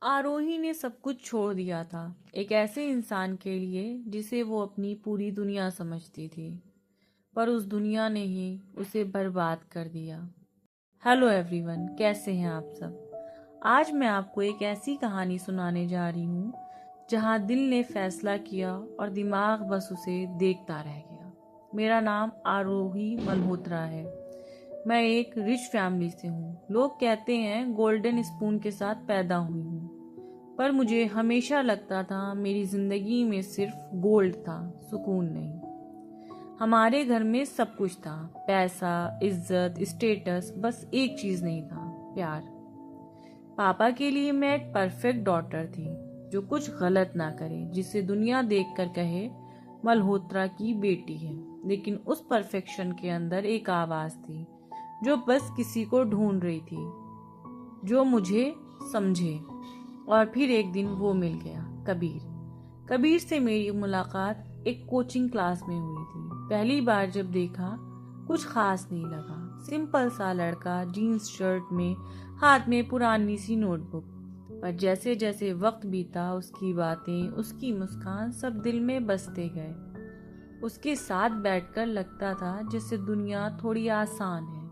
आरोही ने सब कुछ छोड़ दिया था एक ऐसे इंसान के लिए जिसे वो अपनी पूरी दुनिया समझती थी, पर उस दुनिया ने ही उसे बर्बाद कर दिया। हेलो एवरीवन, कैसे हैं आप सब। आज मैं आपको एक ऐसी कहानी सुनाने जा रही हूँ जहाँ दिल ने फैसला किया और दिमाग बस उसे देखता रह गया। मेरा नाम आरोही मल्होत्रा है। मैं एक रिच फैमिली से हूँ। लोग कहते हैं गोल्डन स्पून के साथ पैदा हुई हूँ, पर मुझे हमेशा लगता था मेरी जिंदगी में सिर्फ गोल्ड था, सुकून नहीं। हमारे घर में सब कुछ था, पैसा, इज्जत, स्टेटस, बस एक चीज नहीं था, प्यार। पापा के लिए मैं एक परफेक्ट डॉटर थी, जो कुछ गलत ना करे, जिसे दुनिया देखकर कहे मल्होत्रा की बेटी है। लेकिन उस परफेक्शन के अंदर एक आवाज थी जो बस किसी को ढूंढ रही थी, जो मुझे समझे। और फिर एक दिन वो मिल गया, कबीर। कबीर से मेरी मुलाकात एक कोचिंग क्लास में हुई थी। पहली बार जब देखा, कुछ खास नहीं लगा। सिंपल सा लड़का, जीन्स शर्ट में, हाथ में पुरानी सी नोटबुक। पर जैसे जैसे वक्त बीता, उसकी बातें, उसकी मुस्कान सब दिल में बसते गए। उसके साथ बैठकर लगता था जैसे दुनिया थोड़ी आसान है।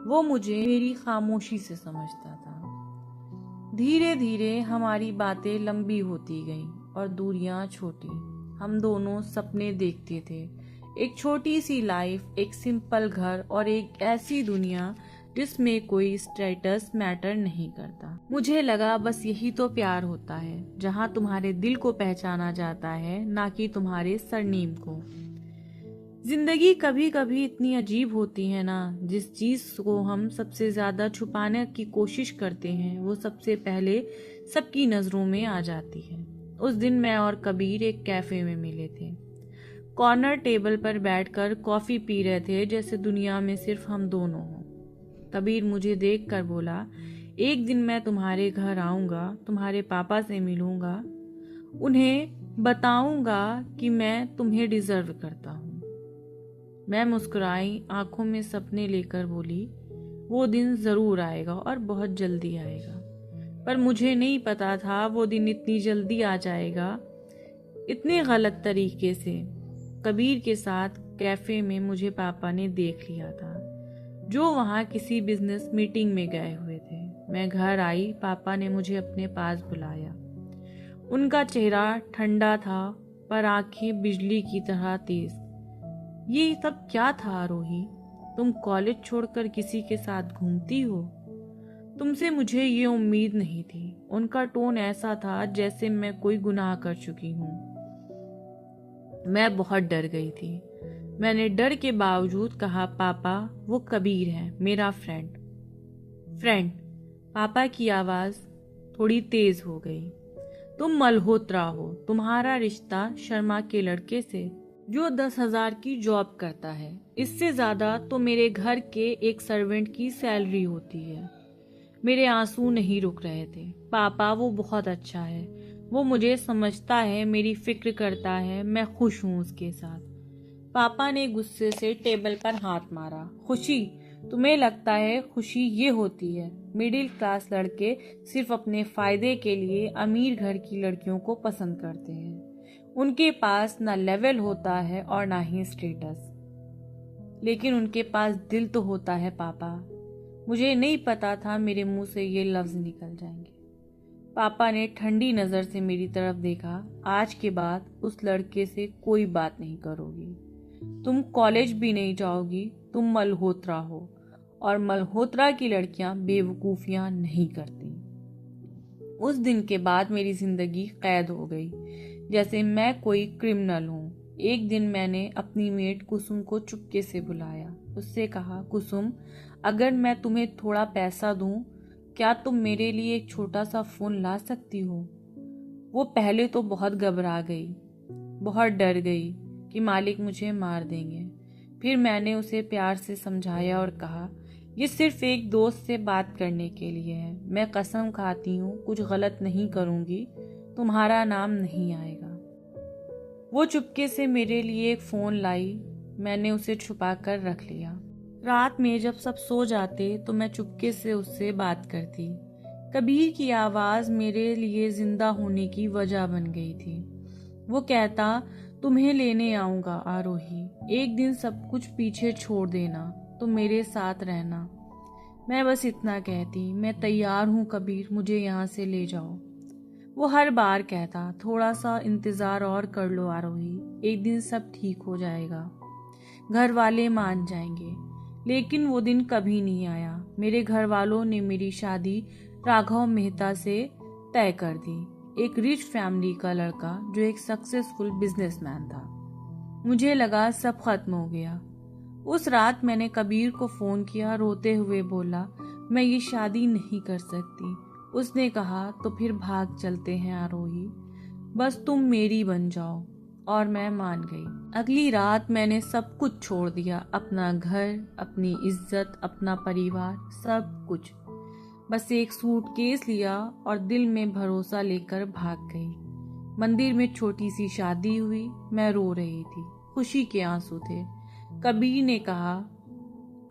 वो मुझे मेरी खामोशी से समझता था। धीरे धीरे हमारी बातें लंबी होती गईं और दूरियां छोटी। हम दोनों सपने देखते थे, एक छोटी सी लाइफ, एक सिंपल घर और एक ऐसी दुनिया जिसमें कोई स्टेटस मैटर नहीं करता। मुझे लगा बस यही तो प्यार होता है, जहाँ तुम्हारे दिल को पहचाना जाता है, ना कि तुम्हारे सरनेम को। जिंदगी कभी कभी इतनी अजीब होती है ना, जिस चीज को हम सबसे ज्यादा छुपाने की कोशिश करते हैं वो सबसे पहले सबकी नजरों में आ जाती है। उस दिन मैं और कबीर एक कैफे में मिले थे। कॉर्नर टेबल पर बैठकर कॉफी पी रहे थे, जैसे दुनिया में सिर्फ हम दोनों हों। कबीर मुझे देखकर बोला, एक दिन मैं तुम्हारे घर आऊंगा, तुम्हारे पापा से मिलूंगा, उन्हें बताऊंगा कि मैं तुम्हें डिजर्व करता हूँ। मैं मुस्कुराई, आंखों में सपने लेकर बोली, वो दिन जरूर आएगा और बहुत जल्दी आएगा। पर मुझे नहीं पता था वो दिन इतनी जल्दी आ जाएगा, इतने गलत तरीके से। कबीर के साथ कैफे में मुझे पापा ने देख लिया था, जो वहाँ किसी बिजनेस मीटिंग में गए हुए थे। मैं घर आई, पापा ने मुझे अपने पास बुलाया। उनका चेहरा ठंडा था, पर आंखें बिजली की तरह तेज। ये सब क्या था आरोही? तुम कॉलेज छोड़कर किसी के साथ घूमती हो? तुमसे मुझे ये उम्मीद नहीं थी। उनका टोन ऐसा था जैसे मैं कोई गुनाह कर चुकी हूँ। मैं बहुत डर गई थी। मैंने डर के बावजूद कहा, पापा, वो कबीर है, मेरा फ्रेंड। फ्रेंड? पापा की आवाज थोड़ी तेज हो गई। तुम मल्होत्रा हो, तुम्हारा रिश्ता शर्मा के लड़के से, जो 10,000 की जॉब करता है। इससे ज्यादा तो मेरे घर के एक सर्वेंट की सैलरी होती है। मेरे आंसू नहीं रुक रहे थे। पापा, वो बहुत अच्छा है, वो मुझे समझता है, मेरी फिक्र करता है, मैं खुश हूँ उसके साथ। पापा ने गुस्से से टेबल पर हाथ मारा। खुशी? तुम्हें लगता है खुशी ये होती है? मिडिल क्लास लड़के सिर्फ अपने फायदे के लिए अमीर घर की लड़कियों को पसंद करते हैं। उनके पास ना लेवल होता है और ना ही स्टेटस, लेकिन उनके पास दिल तो होता है पापा। मुझे नहीं पता था मेरे मुंह से ये लफ्ज निकल जाएंगे। पापा ने ठंडी नजर से मेरी तरफ देखा। आज के बाद उस लड़के से कोई बात नहीं करोगी, तुम कॉलेज भी नहीं जाओगी, तुम मल्होत्रा हो, और मल्होत्रा की लड़कियां बेवकूफियां नहीं करती। उस दिन के बाद मेरी जिंदगी कैद हो गई, जैसे मैं कोई क्रिमिनल हूँ। एक दिन मैंने अपनी मेट कुसुम को चुपके से बुलाया। उससे कहा, कुसुम, अगर मैं तुम्हें थोड़ा पैसा दूं, क्या तुम मेरे लिए एक छोटा सा फोन ला सकती हो? वो पहले तो बहुत घबरा गई, बहुत डर गई कि मालिक मुझे मार देंगे। फिर मैंने उसे प्यार से समझाया और कहा, ये सिर्फ एक दोस्त से बात करने के लिए है। मैं कसम खाती हूँ कुछ गलत नहीं करूँगी, तुम्हारा नाम नहीं आएगा। वो चुपके से मेरे लिए एक फोन लाई। मैंने उसे छुपा कर रख लिया। रात में जब सब सो जाते तो मैं चुपके से उससे बात करती। कबीर की आवाज मेरे लिए जिंदा होने की वजह बन गई थी। वो कहता, तुम्हें लेने आऊंगा आरोही, एक दिन सब कुछ पीछे छोड़ देना, तो मेरे साथ रहना। मैं बस इतना कहती, मैं तैयार हूँ कबीर, मुझे यहाँ से ले जाओ। वो हर बार कहता, थोड़ा सा इंतजार और कर लो आरोही, एक दिन सब ठीक हो जाएगा, घर वाले मान जाएंगे। लेकिन वो दिन कभी नहीं आया। मेरे घर वालों ने मेरी शादी राघव मेहता से तय कर दी, एक रिच फैमिली का लड़का जो एक सक्सेसफुल बिजनेसमैन था। मुझे लगा सब खत्म हो गया। उस रात मैंने कबीर को फोन किया, रोते हुए बोला, मैं ये शादी नहीं कर सकती। उसने कहा, तो फिर भाग चलते हैं आरोही, बस तुम मेरी बन जाओ। और मैं मान गई। अगली रात मैंने सब कुछ छोड़ दिया, अपना घर, अपनी इज्जत, अपना परिवार, सब कुछ। बस एक सूटकेस लिया और दिल में भरोसा लेकर भाग गई। मंदिर में छोटी सी शादी हुई। मैं रो रही थी, खुशी के आंसू थे। कबीर ने कहा,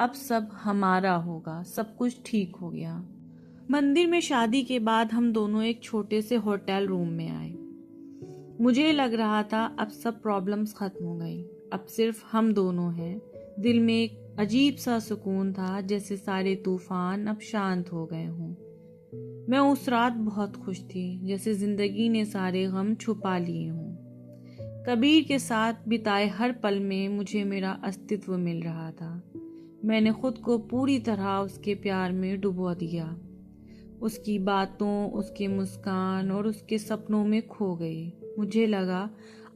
अब सब हमारा होगा, सब कुछ ठीक हो गया। मंदिर में शादी के बाद हम दोनों एक छोटे से होटल रूम में आए। मुझे लग रहा था अब सब प्रॉब्लम्स खत्म हो गई, अब सिर्फ हम दोनों हैं। दिल में एक अजीब सा सुकून था, जैसे सारे तूफान अब शांत हो गए हों। मैं उस रात बहुत खुश थी, जैसे जिंदगी ने सारे गम छुपा लिए हों। कबीर के साथ बिताए हर पल में मुझे मेरा अस्तित्व मिल रहा था। मैंने खुद को पूरी तरह उसके प्यार में डुबो दिया। उसकी बातों, उसके मुस्कान और उसके सपनों में खो गई। मुझे लगा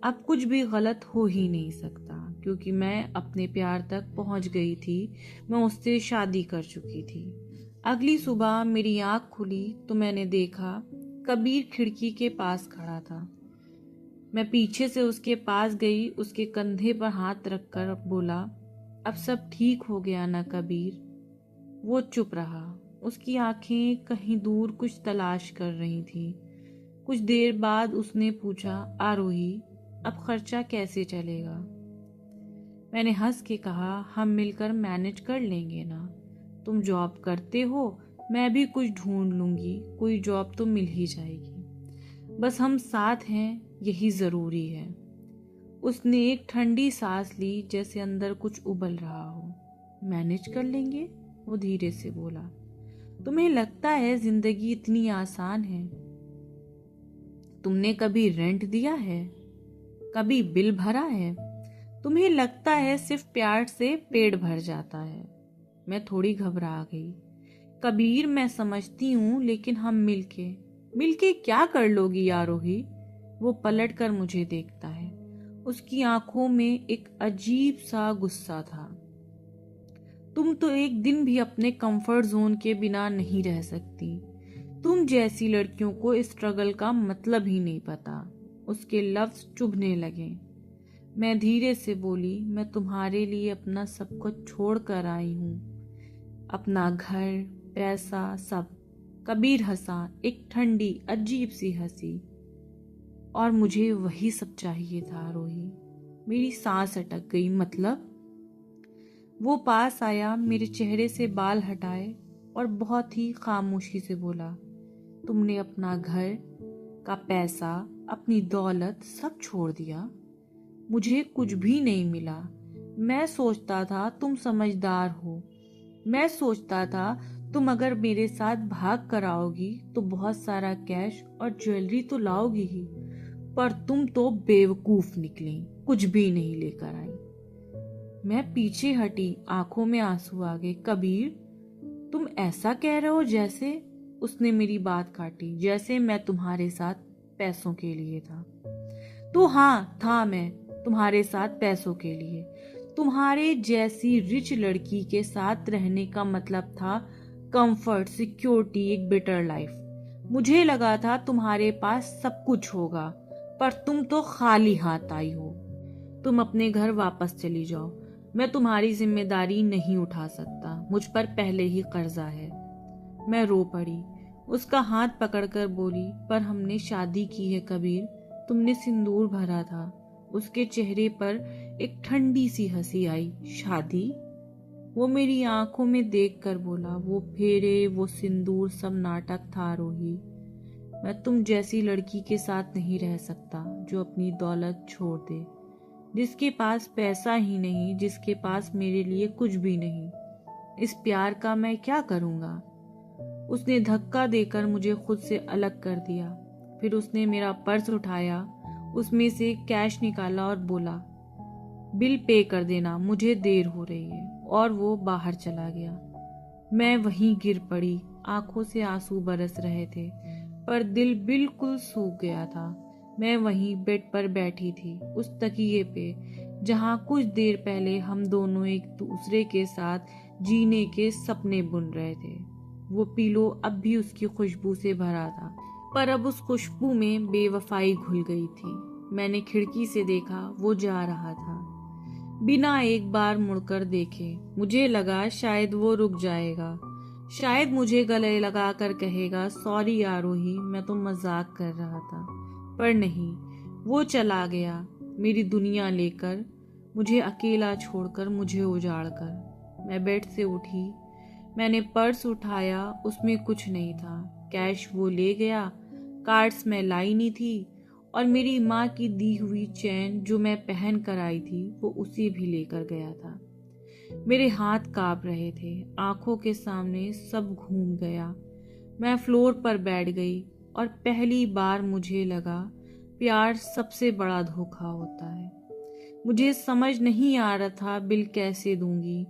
अब कुछ भी गलत हो ही नहीं सकता, क्योंकि मैं अपने प्यार तक पहुंच गई थी। मैं उससे शादी कर चुकी थी। अगली सुबह मेरी आंख खुली तो मैंने देखा कबीर खिड़की के पास खड़ा था। मैं पीछे से उसके पास गई, उसके कंधे पर हाथ रखकर बोला, अब सब ठीक हो गया ना कबीर? वो चुप रहा। उसकी आंखें कहीं दूर कुछ तलाश कर रही थी। कुछ देर बाद उसने पूछा, आरोही, अब खर्चा कैसे चलेगा? मैंने हंस के कहा, हम मिलकर मैनेज कर लेंगे ना। तुम जॉब करते हो, मैं भी कुछ ढूंढ लूंगी, कोई जॉब तो मिल ही जाएगी। बस हम साथ हैं, यही जरूरी है। उसने एक ठंडी सांस ली, जैसे अंदर कुछ उबल रहा हो। मैनेज कर लेंगे, वो धीरे से बोला। तुम्हें लगता है जिंदगी इतनी आसान है? तुमने कभी रेंट दिया है? कभी बिल भरा है? तुम्हें लगता है सिर्फ प्यार से पेट भर जाता है? मैं थोड़ी घबरा गई। कबीर, मैं समझती हूँ, लेकिन हम मिलके क्या कर लोगी आरोही? वो पलट कर मुझे देखता है। उसकी आंखों में एक अजीब सा गुस्सा था। तुम तो एक दिन भी अपने कंफर्ट जोन के बिना नहीं रह सकती। तुम जैसी लड़कियों को स्ट्रगल का मतलब ही नहीं पता। उसके लफ्ज चुभने लगे। मैं धीरे से बोली, मैं तुम्हारे लिए अपना सब कुछ छोड़ कर आई हूँ, अपना घर, पैसा, सब। कबीर हंसा, एक ठंडी अजीब सी हंसी। और मुझे वही सब चाहिए था रोही। मेरी सांस अटक गई। मतलब? वो पास आया, मेरे चेहरे से बाल हटाए और बहुत ही खामोशी से बोला, तुमने अपना घर का पैसा, अपनी दौलत सब छोड़ दिया। मुझे कुछ भी नहीं मिला। मैं सोचता था तुम समझदार हो। मैं सोचता था तुम अगर मेरे साथ भाग कर आओगी तो बहुत सारा कैश और ज्वेलरी तो लाओगी ही, पर तुम तो बेवकूफ निकली, कुछ भी नहीं लेकर आई। मैं पीछे हटी, आंखों में आंसू आ गए। कबीर, तुम ऐसा कह रहे हो जैसे। उसने मेरी बात काटी, जैसे मैं तुम्हारे साथ पैसों के लिए था। तो हाँ था, मैं तुम्हारे साथ पैसों के लिए। तुम्हारे जैसी रिच लड़की के साथ रहने का मतलब था कंफर्ट, सिक्योरिटी, एक बेटर लाइफ। मुझे लगा था तुम्हारे पास सब कुछ होगा, पर तुम तो खाली हाथ आई हो। तुम अपने घर वापस चली जाओ। मैं तुम्हारी जिम्मेदारी नहीं उठा सकता, मुझ पर पहले ही कर्जा है। मैं रो पड़ी। उसका हाथ पकड़कर बोली, पर हमने शादी की है कबीर, तुमने सिंदूर भरा था। उसके चेहरे पर एक ठंडी सी हंसी आई। शादी? वो मेरी आंखों में देखकर बोला, वो फेरे, वो सिंदूर सब नाटक था आरोही। मैं तुम जैसी लड़की के साथ नहीं रह सकता जो अपनी दौलत छोड़ दे, जिसके पास पैसा ही नहीं, जिसके पास मेरे लिए कुछ भी नहीं। इस प्यार का मैं क्या करूँगा? उसने धक्का देकर मुझे खुद से अलग कर दिया। फिर उसने मेरा पर्स उठाया, उसमें से कैश निकाला और बोला, बिल पे कर देना, मुझे देर हो रही है। और वो बाहर चला गया। मैं वहीं गिर पड़ी। आंखों से आंसू बरस रहे थे, पर दिल बिल्कुल सूख गया था। मैं वहीं बेड पर बैठी थी, उस तकिए पे जहां कुछ देर पहले हम दोनों एक दूसरे के साथ जीने के सपने बुन रहे थे। वो पीलो अब भी उसकी खुशबू से भरा था, पर अब उस खुशबू में बेवफाई घुल गई थी। मैंने खिड़की से देखा, वो जा रहा था बिना एक बार मुड़कर देखे। मुझे लगा शायद वो रुक जाएगा, शायद मुझे गले लगाकर कहेगा, सॉरी आरोही, मैं तो मजाक कर रहा था। पर नहीं, वो चला गया मेरी दुनिया लेकर, मुझे अकेला छोड़कर, मुझे उजाड़ कर। मैं बेड से उठी, मैंने पर्स उठाया, उसमें कुछ नहीं था। कैश वो ले गया, कार्ड्स मैं लाई नहीं थी, और मेरी माँ की दी हुई चैन जो मैं पहन कर आई थी वो उसे भी लेकर गया था। मेरे हाथ कांप रहे थे, आंखों के सामने सब घूम गया। मैं फ्लोर पर बैठ गई और पहली बार मुझे लगा प्यार सबसे बड़ा धोखा होता है। मुझे समझ नहीं आ रहा था बिल कैसे दूंगी,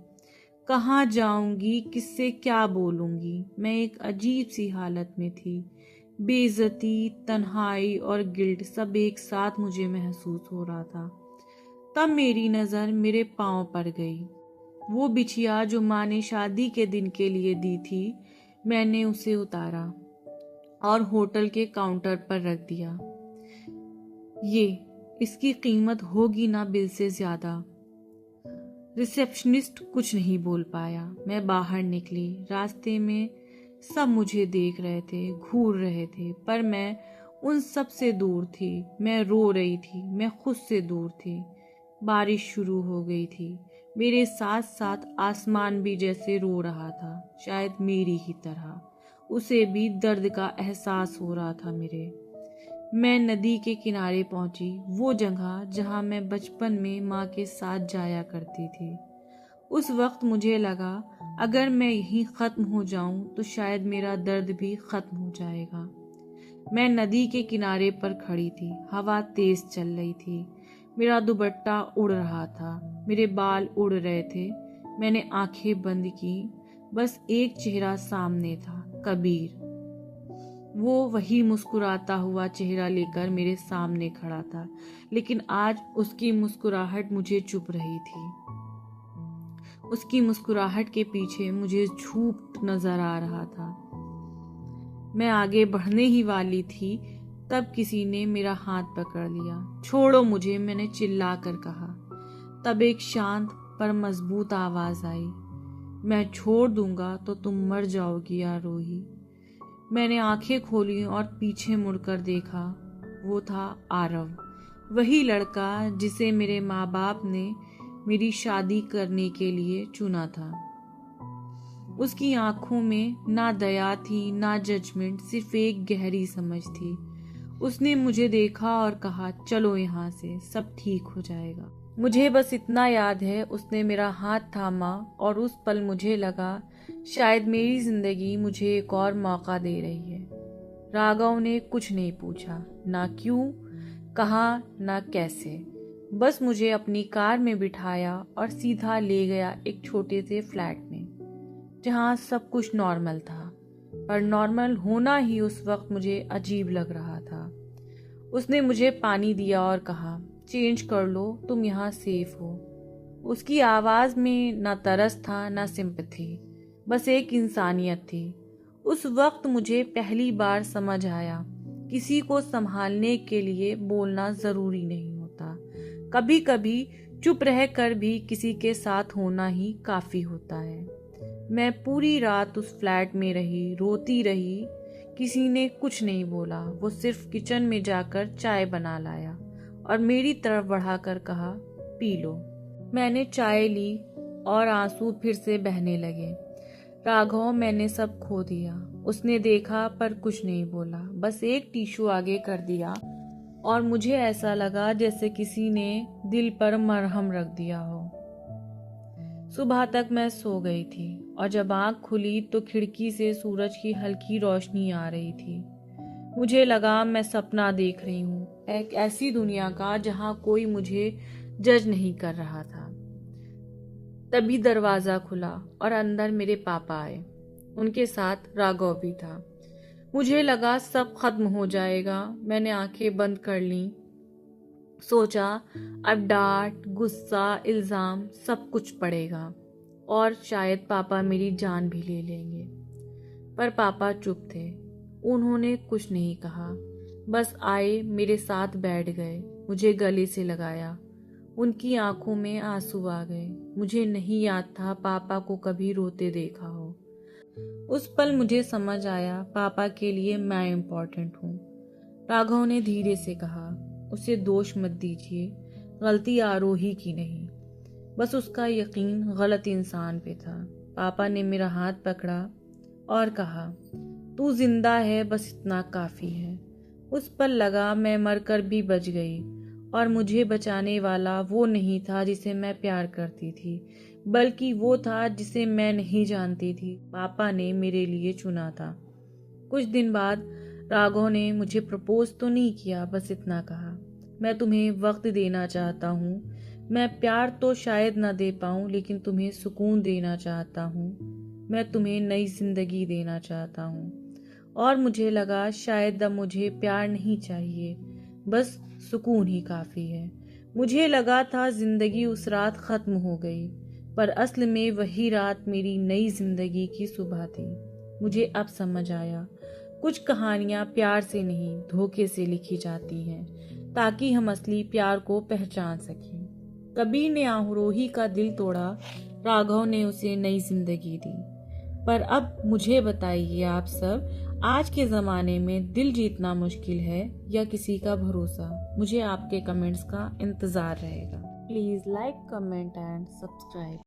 कहाँ जाऊंगी, किससे क्या बोलूंगी। मैं एक अजीब सी हालत में थी। बेइज्जती, तन्हाई और गिल्ट सब एक साथ मुझे महसूस हो रहा था। तब मेरी नज़र मेरे पाँव पर गई। वो बिछिया जो माँ ने शादी के दिन के लिए दी थी, मैंने उसे उतारा और होटल के काउंटर पर रख दिया। इसकी कीमत होगी ना बिल से ज्यादा। रिसेप्शनिस्ट कुछ नहीं बोल पाया। मैं बाहर निकली। रास्ते में सब मुझे देख रहे थे, घूर रहे थे, पर मैं उन सब से दूर थी। मैं रो रही थी, मैं खुद से दूर थी। बारिश शुरू हो गई थी। मेरे साथ साथ आसमान भी जैसे रो रहा था, शायद मेरी ही तरह। उसे भी दर्द का एहसास हो रहा था मेरे। मैं नदी के किनारे पहुंची, वो जगह जहां मैं बचपन में माँ के साथ जाया करती थी। उस वक्त मुझे लगा अगर मैं यहीं खत्म हो जाऊं तो शायद मेरा दर्द भी खत्म हो जाएगा। मैं नदी के किनारे पर खड़ी थी। हवा तेज चल रही थी। मेरा दुपट्टा उड़ रहा था, मेरे बाल उड़ रहे थे। मैंने आंखें बंद की। बस एक चेहरा सामने था, कबीर। वो वही मुस्कुराता हुआ चेहरा लेकर मेरे सामने खड़ा था, लेकिन आज उसकी मुस्कुराहट मुझे चुप रही थी। उसकी मुस्कुराहट के पीछे मुझे झूठ नजर आ रहा था। मैं आगे बढ़ने ही वाली थी, तब किसी ने मेरा हाथ पकड़ लिया। छोड़ो मुझे, मैंने चिल्ला कर कहा। तब एक शांत पर मजबूत आवाज आई, मैं छोड़ दूंगा तो तुम मर जाओगी आरोही। मैंने आंखें खोली और पीछे मुड़कर देखा। वो था आरव, वही लड़का जिसे मेरे माँ बाप ने मेरी शादी करने के लिए चुना था। उसकी आंखों में ना दया थी, ना जजमेंट, सिर्फ एक गहरी समझ थी। उसने मुझे देखा और कहा, चलो यहाँ से, सब ठीक हो जाएगा। मुझे बस इतना याद है, उसने मेरा हाथ थामा और उस पल मुझे लगा शायद मेरी जिंदगी मुझे एक और मौका दे रही है। राघव ने कुछ नहीं पूछा, ना क्यों, कहाँ, ना कैसे। बस मुझे अपनी कार में बिठाया और सीधा ले गया एक छोटे से फ्लैट में, जहाँ सब कुछ नॉर्मल था। पर नॉर्मल होना ही उस वक्त मुझे अजीब लग रहा था। उसने मुझे पानी दिया और कहा, चेंज कर लो, तुम यहाँ सेफ हो। उसकी आवाज में ना तरस था, ना सिंपैथी, बस एक इंसानियत थी। उस वक्त मुझे पहली बार समझ आया, किसी को संभालने के लिए बोलना जरूरी नहीं होता। कभी कभी चुप रह कर भी किसी के साथ होना ही काफी होता है। मैं पूरी रात उस फ्लैट में रही, रोती रही। किसी ने कुछ नहीं बोला। वो सिर्फ किचन में जाकर चाय बना लाया और मेरी तरफ बढ़ाकर कहा, पी लो। मैंने चाय ली और आंसू फिर से बहने लगे। राघव, मैंने सब खो दिया। उसने देखा पर कुछ नहीं बोला, बस एक टिश्यू आगे कर दिया और मुझे ऐसा लगा जैसे किसी ने दिल पर मरहम रख दिया हो। सुबह तक मैं सो गई थी और जब आंख खुली तो खिड़की से सूरज की हल्की रोशनी आ रही थी। मुझे लगा मैं सपना देख रही हूँ, एक ऐसी दुनिया का जहाँ कोई मुझे जज नहीं कर रहा था। तभी दरवाजा खुला और अंदर मेरे पापा आए। उनके साथ राघव भी था। मुझे लगा सब खत्म हो जाएगा। मैंने आंखें बंद कर ली। सोचा अब डांट, गुस्सा, इल्जाम सब कुछ पड़ेगा और शायद पापा मेरी जान भी ले लेंगे। पर पापा चुप थे। उन्होंने कुछ नहीं कहा, बस आए, मेरे साथ बैठ गए, मुझे गले से लगाया। उनकी आंखों में आंसू आ गए। मुझे नहीं याद था पापा को कभी रोते देखा हो। उस पल मुझे समझ आया पापा के लिए मैं इम्पोर्टेंट हूँ। राघव ने धीरे से कहा, उसे दोष मत दीजिए, गलती आरोही की नहीं, बस उसका यकीन गलत इंसान पे था। पापा ने मेरा हाथ पकड़ा और कहा, तू जिंदा है, बस इतना काफी है। उस पल लगा मैं मरकर भी बच गई और मुझे बचाने वाला वो नहीं था जिसे मैं प्यार करती थी, बल्कि वो था जिसे मैं नहीं जानती थी। पापा ने मेरे लिए चुना था। कुछ दिन बाद राघव ने मुझे प्रपोज तो नहीं किया, बस इतना कहा, मैं तुम्हें वक्त देना चाहता हूँ। मैं प्यार तो शायद ना दे पाऊँ, लेकिन तुम्हें सुकून देना चाहता हूँ। मैं तुम्हें नई जिंदगी देना चाहता हूँ। और मुझे लगा शायद अब मुझे प्यार नहीं चाहिए, बस सुकून ही काफी है। मुझे लगा था जिंदगी उस रात खत्म हो गई, पर असल में वही रात मेरी नई जिंदगी की सुबह थी। मुझे अब समझ आया, कुछ कहानियां प्यार से नहीं धोखे से लिखी जाती हैं, ताकि हम असली प्यार को पहचान सकें। कबीर ने आरोही का दिल तोड़ा, राघव ने उसे नई जिंदगी दी। पर अब मुझे बताइए आप सब, आज के ज़माने में दिल जीतना मुश्किल है या किसी का भरोसा? मुझे आपके कमेंट्स का इंतज़ार रहेगा। Please like, comment and subscribe.